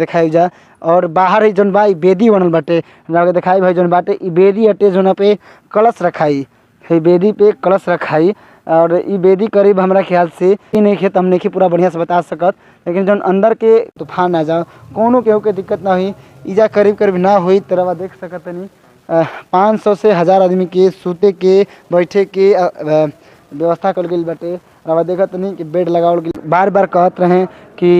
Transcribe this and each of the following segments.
दिखाई जा। और बाहर ही जौन बा इ बेदी बनल बाटे, हमरा के दिखाई भाई जौन बाटे इ बेदी अटे जौन पे कलश रखाई है, बेदी पे कलश रखाई। और इ बेदी करीब हमरा ख्याल से इ नहीं खेत हम नहीं पूरा बढ़िया से बता सकत, लेकिन जौन अंदर के तूफान आ जा कोनो केहू के दिक्कत ना हुई, इजा करीब करीब ना हुई। तरवा देख सकत नहीं 500 से 1000 आदमी के सूते के बैठे के व्यवस्था कल गई बाटे। रवा देखत नहीं कि बेड लगावल गई। बार बार कहत रहे कि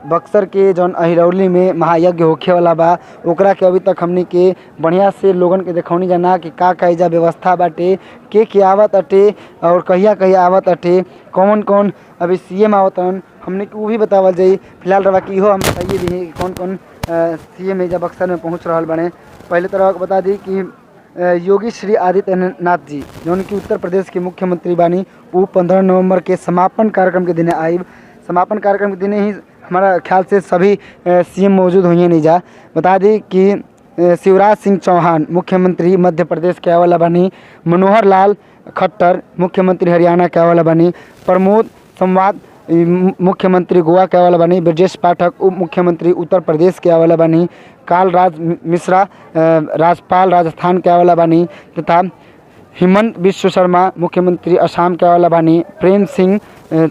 बक्सर के जौन अहिरौली में महायज्ञ होखे वाला बा, ओकरा के अभी तक हमनी के बढ़िया से लोगन के देखौनी जाना कि का एजा व्यवस्था बाटे, के आवत अटे और कहिया कहिया आवत अटे, कौन कौन अभी सीएम आवतन हमने के वो भी बतावल जाई। फिलहाल रवा की हो हम बताइए भी कि कौन कौन सीएम एजा बक्सर में पहुँच रहा बने। पहले तो रवा को बता दी कि योगी श्री आदित्यनाथ जी जो कि उत्तर प्रदेश के मुख्यमंत्री बानी, वो 15 नवंबर के समापन कार्यक्रम के दिन आए। समापन कार्यक्रम के दिन ही हमारा ख्याल से सभी सीएम मौजूद हुए नहीं जा। बता दी कि शिवराज सिंह चौहान मुख्यमंत्री मध्य प्रदेश के आवाला बानी, मनोहर लाल खट्टर मुख्यमंत्री हरियाणा के आवाला बानी, प्रमोद संवाद मुख्यमंत्री गोवा के आवाला बानी, ब्रजेश पाठक उप मुख्यमंत्री उत्तर प्रदेश के आवाला बानी, कालराज मिश्रा राज्यपाल राजस्थान के आवाला बानी, तथा हिमंत बिश्व शर्मा मुख्यमंत्री असम के आवाला बानी, प्रेम सिंह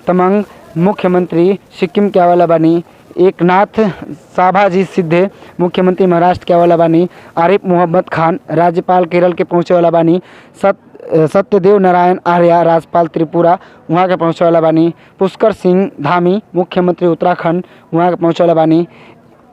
तमंग मुख्यमंत्री सिक्किम के आवाला बानी, एकनाथ साभाजी सिद्धे मुख्यमंत्री महाराष्ट्र के आवाला बानी, आरिफ मोहम्मद खान राज्यपाल केरल के पहुँचे वाला बानी, सत्यदेव नारायण आर्या राज्यपाल त्रिपुरा वहाँ के पहुँचे वाला बानी, पुष्कर सिंह धामी मुख्यमंत्री उत्तराखंड वहाँ के पहुँचे वाला बानी,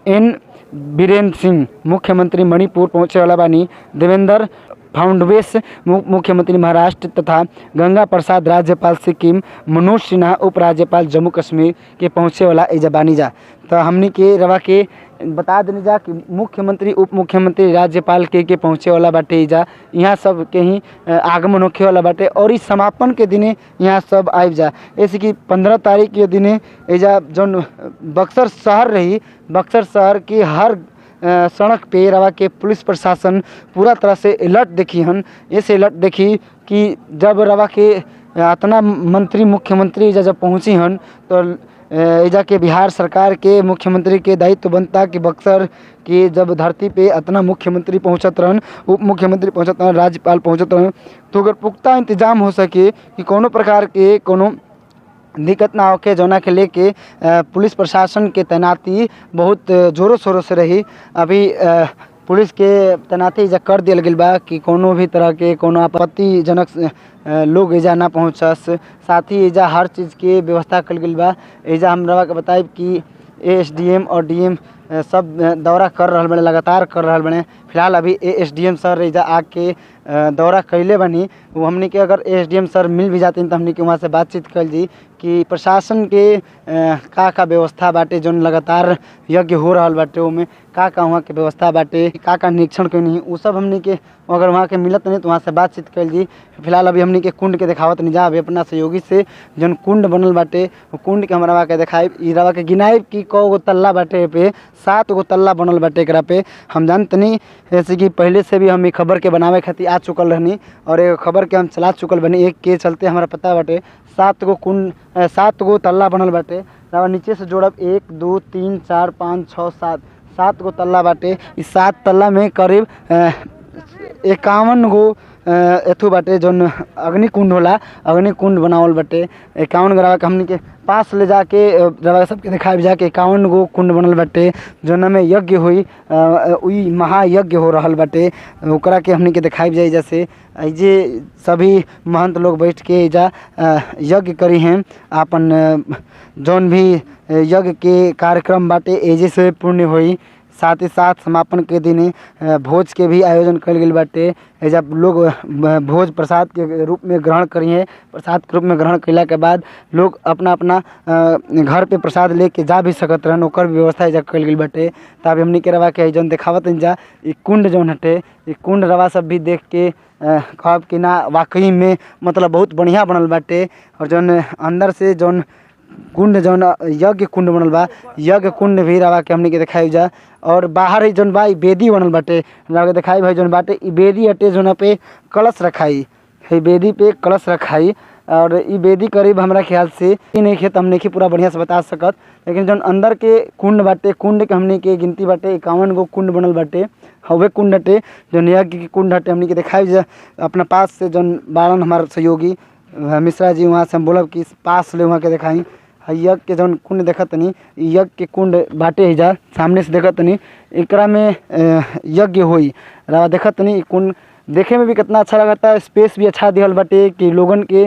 एन बीरेंद्र सिंह मुख्यमंत्री मणिपुर पहुँचे वाला बानी, देवेंद्र फडणवीस मुख्यमंत्री महाराष्ट्र तथा गंगा प्रसाद राज्यपाल सिक्किम, मनोज सिन्हा उपराज्यपाल जम्मू कश्मीर के पहुँचे वाला एजा बानी जा। तो हमनी के रवा के बता देने जा कि मुख्यमंत्री उप मुख्यमंत्री राज्यपाल के पहुँचे वाला बाटे एजा, यहाँ सब के ही आगमन होखे वाला बाटे। और इस समापन के दिने यहाँ सब आइब जा, ऐसे कि 15 तारीख के दिने एजा जौन बक्सर शहर रही, बक्सर शहर की हर सड़क पे रवा के पुलिस प्रशासन पूरा तरह से अलर्ट देखी हन। ऐसे अलर्ट देखी कि जब रवा के इतना मंत्री मुख्यमंत्री जब पहुँची हन तो एजा के बिहार सरकार के मुख्यमंत्री के दायित्व बनता कि बक्सर की जब धरती पे इतना मुख्यमंत्री पहुँचत रहन, उप मुख्यमंत्री पहुँचत रहन, राज्यपाल पहुँचत रहन, तो अगर पुख्ता इंतजाम हो सके कि कोनो प्रकार के कोनो दिक्कत ना होके जौना के लेके पुलिस प्रशासन के तैनाती बहुत ज़ोरों शोरों से रही। अभी पुलिस के तैनाती एजा कर दिया गई बा कि कोनो भी तरह के कोनो आपत्तिजनक लोग एजा ना पहुँचस। साथ ही एजा हर चीज़ के व्यवस्था कल गई बा। एजा हम रवा के बताइब कि एसडीएम और डीएम सब दौरा कर रहा बने, लगातार कर रहा बने। फिलहाल अभी एसडीएम सर एजा आके दौरा कैले बनी, वो हमने के अगर एसडीएम सर मिल भी जाते तो हमने के वहाँ से बातचीत कर जी कि प्रशासन के का व्यवस्था बाटे, जो लगातार यज्ञ हो रहा बाटे उमें का वहाँ के व्यवस्था बाटे, का निरीक्षण क्यों नहीं, वो सब हमने के अगर वहाँ के मिलत नहीं तो वहाँ से बातचीत कर जी। फिलहाल अभी हमने के कुंड के दिखावत नहीं जा, अभी अपना सहयोगी से जौन कुंड बनल बाटे वो कुंड के हमरा के दिखाइब, रवा के गिनाइब कि कौ तल्ला बाटे पे 7 गो तल्ला बनल बाटे। एकरा पे हम जानते नहीं, जैसे कि पहले से भी हम खबर के बनावे खातिर आ चुकल रहनी और एक खबर के हम चला चुकल बनी, एक के चलते हमारा पता बाटे 7 गो कुंड 7 गो तल्ला बनल बाटे। रवा नीचे से जोड़ब 1 2 3 4 5 6 7 गो तल्ला बाटे। इस 7 तल्ला में करीब 51 गो एथु बाटे जौन अग्निकुंड होला, अग्निकुंड बनावल बाटे। 51 गो रवा के हमनी के पास ले जाके रवा सबके दिखाए जाके 51 गो कुंड बनल बाटे जौन में यज्ञ हुई, वही महायज्ञ हो रहल बाटे। ओकरा के हमनी के दिखाई जाए जैसे जे सभी महंत लोग बैठ के एजा यज्ञ करी हैं, आपन जौन भी यज्ञ के कार्यक्रम बाटे एजे से पूर्ण हुई। साथ ही साथ समापन के दिन भोज के भी आयोजन कल गई बाटे। एजा लोग भोज प्रसाद के रूप में ग्रहण करिए, प्रसाद के रूप में ग्रहण कैला के बाद लोग अपना अपना घर पे प्रसाद लेके जा भी सकत रहन, ओकर भी व्यवस्था एजा कल गई बाटे। तब हमनी के रवा के जौन देखावत जा ई कुंड जौन हटे, ई कुंड रवा सब भी देख के कहब कि ना वाकई में मतलब बहुत बढ़िया बनल बाटे। और जौन अंदर से जौन कुंड जौन यज्ञ कुंड बनल बा, यज्ञ कुंड भी रवा के हमनी के दिखाई जा। और बाहर ही जौन बा बेदी बनल बाटे, रवा के दिखाई भाई जौन बाटे ई बेदी अटे जौन पे कलश रखाई है, बेदी पे कलश रखाई। और ई बेदी करीब हमरा ख्याल से ई नहीं खे, हम नहीं पूरा बढ़िया से बता सकत, लेकिन जौन अंदर के कुंड बाटे, कुंड के हमनी के गिनती बाटे 51 गो कुंड बनल बाटे। हवे कुंड हटे जौन यज्ञ के कुंड हटे। हमनी के दिखाई अपना पास से जौन बारन हमारे सहयोगी मिश्रा जी वहाँ से हम बोलब कि पास ले वहाँ के दिखाई यज्ञ के जौन कुंड देखत तनी, यज्ञ के कुंड बाटे हिजा सामने से देखत तनी, एकरा में यज्ञ होई रवा देखत तनी। कुंड देखे में भी कितना अच्छा लगता है, स्पेस भी अच्छा दिहल बाटे कि लोगन के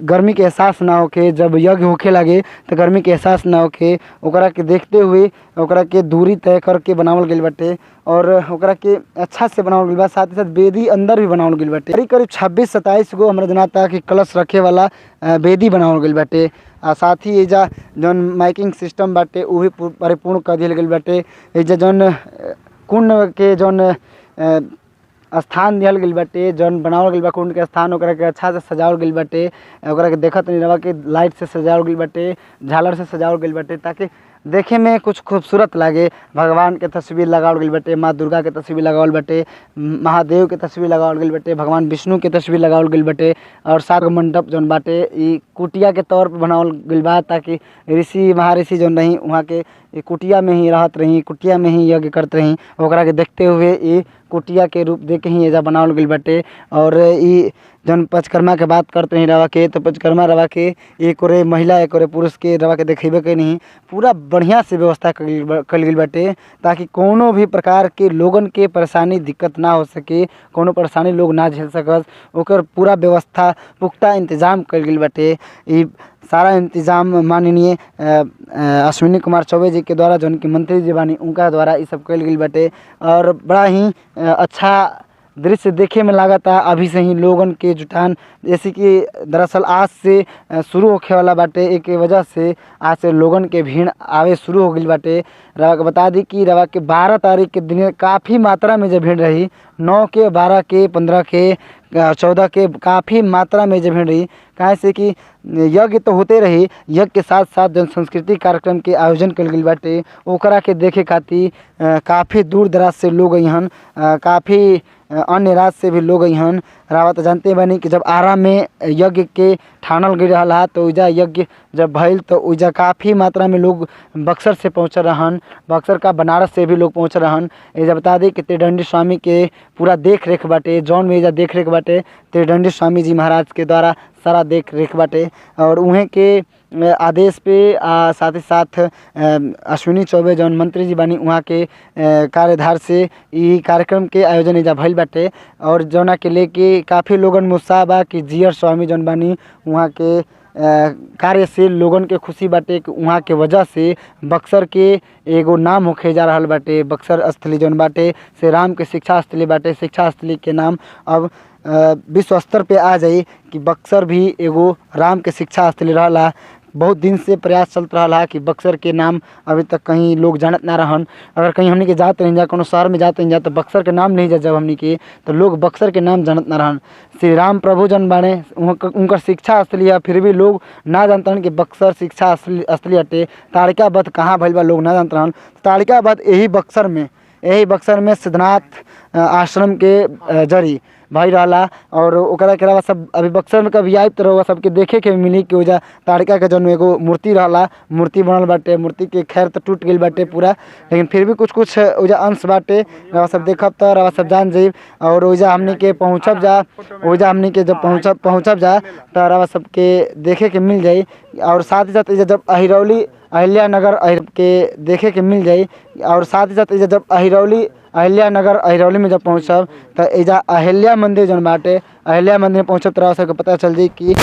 गर्मी के एहसास ना होके, जब यज्ञ होखे लगे तो गर्मी के एहसास ना होके, ओकरा के देखते हुए ओकरा के दूरी तय करके बनावल गइल बाटे और ओकरा के अच्छा से बनावल गइल बा। साथ ही साथ बेदी अंदर भी बनावल गइल बाटे। करीब करीब 26-27 गो हमरा जनाता कि कलश रखे वाला बेदी बनावल गइल बाटे। साथ ही एजा जौन माइकिंग सिस्टम बाटे उ भी परिपूर्ण कर दिहल गइल बाटे। एजा जौन कुंड के जौन स्थान दिहल गइल बाटे, जौन बनावल गइल बा कुंड के स्थान, ओकरा के अच्छा से सजावल गइल बाटे। ओकरा के देखत नहीं रवा के लाइट से सजावल गइल बाटे, झालर से सजावल गइल बाटे ताकि देखे में कुछ खूबसूरत लागे। भगवान के तस्वीर लगावल गइल बाटे, माँ दुर्गा के तस्वीर लगावल बाटे, महादेव के तस्वीर लगावल गइल बाटे, भगवान विष्णु के तस्वीर लगावल गइल बाटे। और 7 गो मंडप जौन बाटे ई कुटिया के तौर पर बनावल गइल बा ताकि ऋषि महाऋषि जौन रही वहाँ के कुटिया में ही रहत रही, कुटिया में ही यज्ञ करत रही, ओकरा के देखते हुए ई कुटिया के रूप दे के ही एजा बनावल गइल बाटे। और ई जौन पंचकर्मा के बात करते हैं रवा के, तो पंचकर्मा रवा के एक ओरे महिला एक ओरे पुरुष के रवा के देखेबे के नहीं, पूरा बढ़िया से व्यवस्था कल गइल बाटे ताकि कोनो भी प्रकार के लोगन के परेशानी दिक्कत ना हो सके, कोनो परेशानी लोग ना झेल सकस, ओकर पूरा व्यवस्था पुख्ता इंतजाम कल गइल बाटे। ई सारा इंतजाम माननीय अश्विनी कुमार चौबे जी के द्वारा जौन कि मंत्री जी बानी उनका द्वारा ये सब कल गइल बाटे। और बड़ा ही अच्छा दृश्य देखे में लागता अभी से ही लोगन के जुटान, जैसे कि दरअसल आज से शुरू होखे वाला बाटे। एक वजह से आज से लोगन के भीड़ आवे शुरू हो गई बाटे। रवा के बता दी कि रवा के 12 तारीख के दिन काफ़ी मात्रा में जब भीड़ रही, 9 के 12 के 15 के 14 के काफ़ी मात्रा में जब भीड़ रही। काहे से कि यज्ञ तो होते रही, यज्ञ के साथ साथ जन संस्कृति कार्यक्रम के आयोजन कल गइल बाटे, ओकरा के देखे खातिर काफ़ी दूर दराज से लोग अइहन, काफ़ी अन्य राज्य से भी लोग अइहन। रावा तो जानते बानी कि जब आरा में यज्ञ के ठानल गई रहा तो उजा यज्ञ जब भइल तो उजा काफ़ी मात्रा में लोग बक्सर से पहुँचल रहन, बक्सर का बनारस से भी लोग पहुँचल रहन। एजा बता दी कि त्रिदंडी स्वामी के पूरा देख रेख बाटे, जौन में एजा देख रेख बाटे त्रिदंडी स्वामी जी महाराज के द्वारा सारा देख रेख बाटे। और उहें के आदेश पे साथ ही साथ अश्विनी चौबे जौन मंत्री जी बानी वहाँ के कार्यधार से ई कार्यक्रम के आयोजन एजा भइल बाटे। और जौना के लेके काफ़ी लोगन में उत्साह बा कि जीआर स्वामी जौन बानी वहाँ के कार्य से लोगन के खुशी बाटे कि वहाँ के वजह से बक्सर के एगो नाम होखे जा रहल बाटे। बक्सर स्थली जौन बाटे से राम के शिक्षा स्थली बाटे, शिक्षा स्थली के नाम अब विश्व स्तर पे आ जाई कि बक्सर भी एगो राम के शिक्षा स्थली रहला। बहुत दिन से प्रयास चलत रहा कि बक्सर के नाम अभी तक कहीं लोग जानत ना रहन। अगर कहीं हमनी के जात रही जा, कोनो शहर में जाते हैं जा तो बक्सर के नाम नहीं जा, जब हमनी के तो लोग बक्सर के नाम जानत ना रहन। श्री राम प्रभु जन बाणे उनकर शिक्षा स्थली है, फिर भी लोग ना जानते हैं कि बक्सर शिक्षा स्थली हटे। ताड़िका वध कहाँ भइल बा लोग ना जानते रहन। ताड़िका वध यही बक्सर में सिद्धनाथ आश्रम के जरी भाई रहला। और ओकरा के अलावा सब अभी बक्सर में कभी आए तो रहुआ सबके देखे के मिली कि ओजा ताड़िका के जौन एगो मूर्ति रहला, मूर्ति बनल बाटे। मूर्ति के खैर तो टूट गई बाटे पूरा, लेकिन फिर भी कुछ कुछ ओजा अंश बाटे। रवा सब देखब तो रवा सब जान जाइब। और ओजा हमनी के पहुँचब जा, ओजा हमनी के जब पहुँचब जा तो रवा सबके देखे के मिल जाई। और साथ ही साथ जब अहिरौली अहिल्या नगर के देखे के मिल जाई। और साथ ही साथ जब अहिल्या नगर अहिरौली में जब पहुँचब तो एजा अहिल्या मंदिर जौन बाटे, अहिल्या मंदिर में पहुँचब तो सबके पता चल जाई कि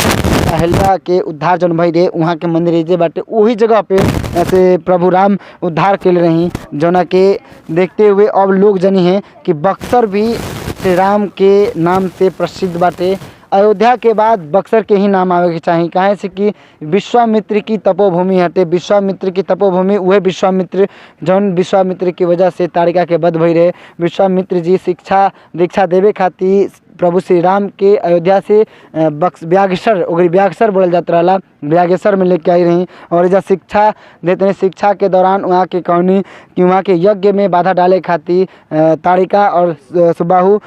अहिल्या के उद्धार जौन भई रहे वहाँ के मंदिर जे बाटे वही जगह पे ऐसे प्रभु राम उद्धार कैले रही। जौना के देखते हुए अब लोग जनी हैं कि बक्सर भी श्री राम के नाम से प्रसिद्ध बाटे। अयोध्या के बाद बक्सर के ही नाम आवे के चाहिए। काहे से कि विश्वामित्र की तपोभूमि हटे। विश्वामित्र की तपोभूमि वह विश्वामित्र जौन विश्वामित्र की वजह से ताड़िका के वध भई रहे। विश्वामित्र जी शिक्षा दीक्षा देवे खातिर प्रभु श्री राम के अयोध्या से ब्यागेश्वर ओकरी ब्यागेश्वर बोलल जात रहला, ब्यागेश्वर में लेके आई रही। और एजा शिक्षा देते हैं। शिक्षा के दौरान वहाँ के कौनी कि वहाँ के यज्ञ में बाधा डाले खातिर ताड़िका और सुबाहु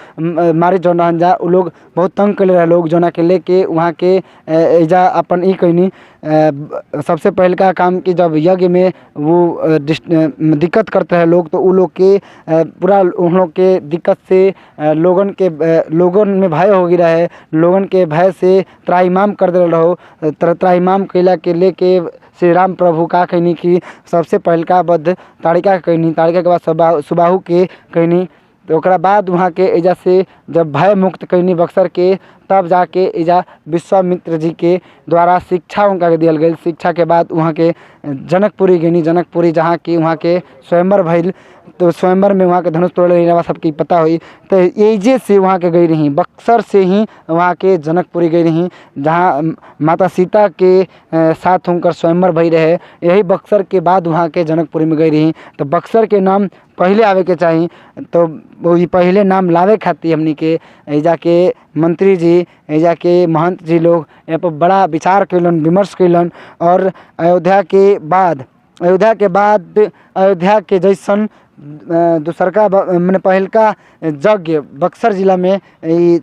मारी जौन रहन जा उ लोग बहुत तंग कर रहे लोग जोना के लेके वहाँ के एजा अपन ई कहनी सबसे पहले का काम कि जब यज्ञ में वो दिक्कत करते हैं लोग तो उ लोग के पूरा उन लोग के दिक्कत से लोगन में भय हो गिरा है। लोगन के भय से त्राहिमाम कर दे रहो। त्राहिमाम कैला के लेके श्री राम प्रभु का कहनी कि सबसे पहल का बद्ध ताड़िका कहनी, ताड़िका के बाद सुबाहु के कहनी। तो ओकरा बाद वहाँ के एजा से जब भय मुक्त कहनी बक्सर के, तब जाके एजा विश्वामित्र जी के द्वारा शिक्षा उनका के दियल गई। शिक्षा के बाद वहाँ के जनकपुरी गई, जनकपुरी जहाँ की वहाँ के स्वयंवर भइल। तो स्वयंवर में वहाँ के धनुष तोड़ रही सबकी पता हुई। तो एजे से वहाँ के गई रही, बक्सर से ही वहाँ के जनकपुरी गई रही, जहाँ माता सीता के साथ उनकर स्वयंवर भई रहे। यही बक्सर के बाद वहाँ के जनकपुरी में गई रही। तो बक्सर के नाम पहले आवे के चाहिए, तो वही पहले नाम लावे खातिर हमनी के एजा के मंत्री जी, एजा के महंत जी लोग यहाँ पर बड़ा विचार कैलन, विमर्श कैलन। और अयोध्या के जैसन दूसरका मैंने पहलका यज्ञ बक्सर जिला में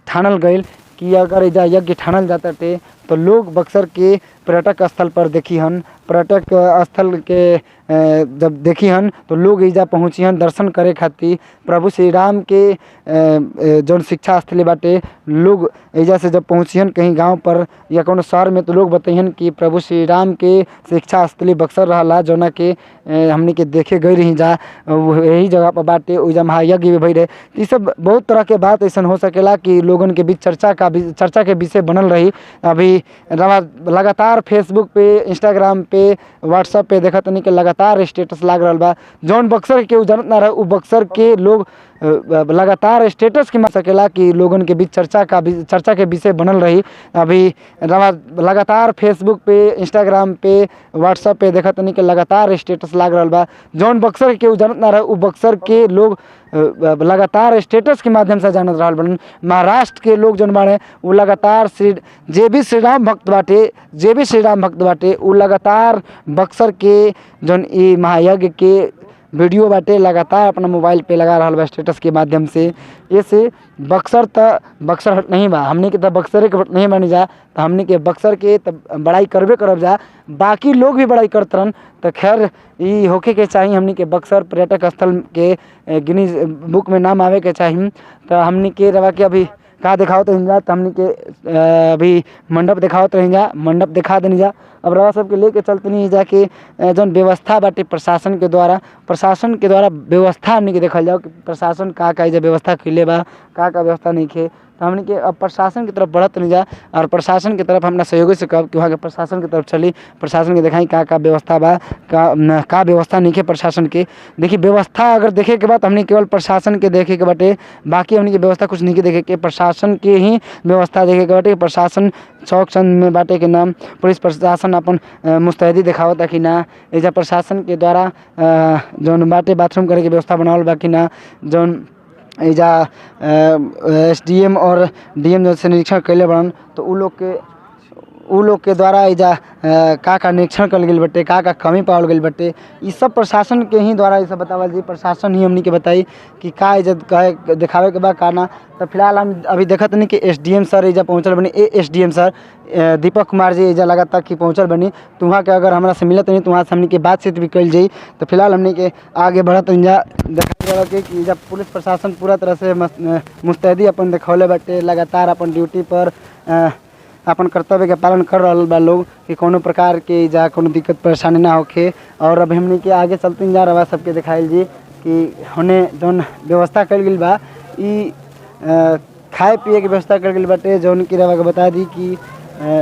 ठानल गई कि अगर एजा यज्ञ ठानल जाता थे तो लोग बक्सर के पर्यटक स्थल पर देखी हन। पर्यटक स्थल के जब देखी हन तो लोग एजा पहुँची हन दर्शन करे खातिर। प्रभु श्री राम के जौन शिक्षा स्थली बाटे, लोग एजा से जब पहुँची हन कहीं गांव पर या कोनो शहर में तो लोग बताइहन कि प्रभु श्री राम के शिक्षा स्थली बक्सर रहला, जौना के हमने के देखे गई रही जा यही जगह पर बाटे। ओइजा महायज्ञ भी भई रहे। ये सब बहुत तरह के बात ऐसा हो सकेला कि लोगन के बीच चर्चा के विषय बनल रही। अभी लगातार फेसबुक पे, इंस्टाग्राम पे, व्हाट्सएप पे देखा तनी के लगातार स्टेटस लाग रहा बा। जौन बक्सर के जानत ना रहे उ बक्सर के लोग लगातार स्टेटस के मार सकेला कि लोगन के बीच चर्चा के विषय बनल रही। अभी लगातार फेसबुक पे, इंस्टाग्राम पे, व्हाट्सएप पे देखा तनी के लगातार स्टेटस लाग रहा बा। जौन बक्सर के जानत ना रहे उ बक्सर के लोग लगातार स्टेटस के माध्यम से जानत रहल बन। महाराष्ट्र के लोग जौन बाड़े उ लगातार जे भी श्री राम भक्त बाटे उ लगातार बक्सर के जौन ई महायज्ञ के वीडियो बाटे लगातार अपना मोबाइल पे लगा रहा बा स्टेटस के माध्यम से। ऐसे बक्सर हट नहीं बा, हमने के बक्सरे के नहीं बनी जा, तो हमने के बक्सर के बड़ाई करबे करब जा, बाकी लोग भी बड़ाई करतरन। तो खैर ये होके के चाहिए, हमने के बक्सर पर्यटक स्थल के गिनीज बुक में नाम आवे के चाहिए। तो हमने के रवा के अभी कहाँ दिखावत रही जा, तो हमने के अभी मंडप दिखावत रही जा, मंडप दिखा देनी जा। अब रवा सब के लेके चलते नहीं जाके जौन व्यवस्था बाटे प्रशासन के द्वारा व्यवस्था हमने के देखल जाओ कि प्रशासन का व्यवस्था कैले बा, का व्यवस्था नहीं खे। तो हमने के अब प्रशासन की तरफ बढ़त नहीं जा, और प्रशासन की तरफ अपना सहयोगी से कब कि वहाँ के प्रशासन की तरफ चली, प्रशासन के दिखाई का व्यवस्था बा, का व्यवस्था नहीं खे प्रशासन के। देखिए व्यवस्था अगर देखे के बाद हमने केवल प्रशासन के देखे के बाटे, बाकी हमने की व्यवस्था कुछ नहीं के देखे के, प्रशासन के ही व्यवस्था देखे के बाटे। प्रशासन चौक चंद में बाटे के नाम पुलिस प्रशासन अपन मुस्तैदी दिखावत कि ना, एजा प्रशासन के द्वारा जौन बाटे बाथरूम करे के व्यवस्था बनावल बा कि ना, जौन एजा एसडीएम और डीएम जो से निरीक्षण कैले बड़न, तो उ लोग के द्वारा एजा का निरीक्षण कल गई बटे, का कमी पावल गई बटे। ये सब प्रशासन के ही द्वारा ये सब बतावल जी, प्रशासन ही हमनी के बताई कि का इज्जत कहे दिखावे के बा का ना। तो फिलहाल हम अभी देखत नहीं कि एसडीएम सर एजा पहुँचल बनी, एसडीएम सर दीपक कुमार जी एजा लगातार कि पहुँचल बनी। तो वहाँ के अगर हमारा से मिलत नहीं तो वहाँ से हमनी के बातचीत भी कल जाई। तो फिलहाल हमनी के आगे बढ़त जा देखा कि जब पुलिस प्रशासन पूरा तरह से मुस्तैदी अपन दिखौले बाटे, लगातार अपन ड्यूटी पर अपन कर्तव्य के पालन कर रहा बा लोग कि कोनो प्रकार के जा कोनो दिक्कत परेशानी ना होखे। और अब हमने के आगे चलते जा रहा सबके दिखाइल जी कि होने जौन व्यवस्था कर गई बा, ई खाए पिए के व्यवस्था कर गई बाटे। जौन की रवा के बता दी कि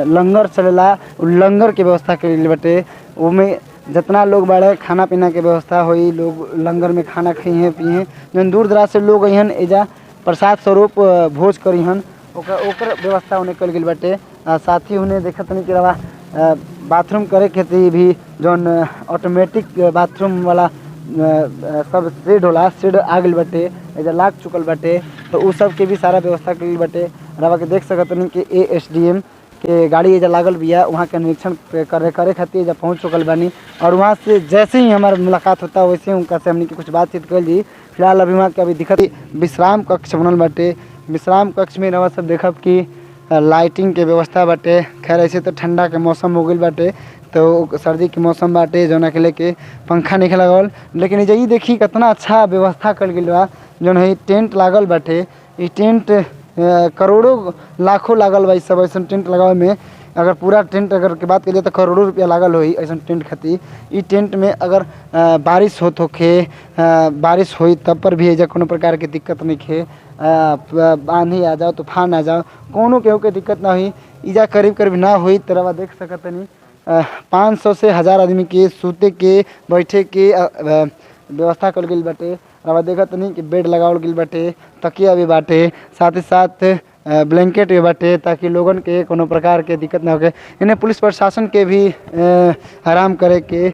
लंगर चलेला, लंगर के व्यवस्था कर गई बाटे। उमें जितना लोग बाड़े खाना पीना के व्यवस्था होई, लोग लंगर में खाना खाइए पिए। जौन दूर दराज से लोग अहन एजा प्रसाद स्वरूप भोज करीहन, ओकर व्यवस्था उन्हें कल गई बाटे। साथ ही उन्हें देखत नहीं कि रवा बाथरूम करे खेती भी जौन ऑटोमेटिक बाथरूम वाला सब शेड होला, शेड आ गई बाटे, एजा लाग चुकल बाटे। तो उ सब के भी सारा व्यवस्था कल बाटे। रवा के देख सकत नहीं कि एसडीएम के गाड़ी एजा लागल बिया वहाँ के निरीक्षण करे खातिर एजा पहुँच चुकल बानी और वहाँ से जैसे ही हमारा मुलाकात होता वैसे ही उनका से हमने कुछ बातचीत कर ली। फिलहाल अभी वहाँ के अभी दिखत विश्राम कक्ष बनल बाटे। विश्राम कक्ष में रवा सब देखब कि लाइटिंग के व्यवस्था बाटे। खैर ऐसे तो ठंडा के मौसम हो गई बाटे तो सर्दी के मौसम बाटे जौना के लेके पंखा नहीं लगावल, लेकिन ये देखी कितना अच्छा व्यवस्था कल गई बा। जौन है टेंट लागल बाटे, ये टेंट करोड़ों लाखों लागल बा। इस सब ऐसा टेंट लगावे में अगर पूरा टेंट अगर के बात करिए तो करोड़ों रुपया लागल होई ऐसा टेंट खातिर। ई टेंट में अगर बारिश होत होखे बारिश होई तब पर भी एजा कोनो प्रकार के दिक्कत नहीं खे। आंधी आ जाओ तूफान आ जाओ कोनो केहू के दिक्कत ना हुई। इजा करीब करीब ना हुई तरह देख सकतनी 500 से 1000 आदमी के सूते के बैठे के व्यवस्था कल गई बाटे। रवा देखत नहीं कि बेड लगावल गई बाटे, तकिया भी बाटे, साथ ही साथ ब्लैंकेट भी बाटे ताकि लोगन के कोनो प्रकार के दिक्कत ना होके। इन्हें पुलिस प्रशासन के भी आराम करे के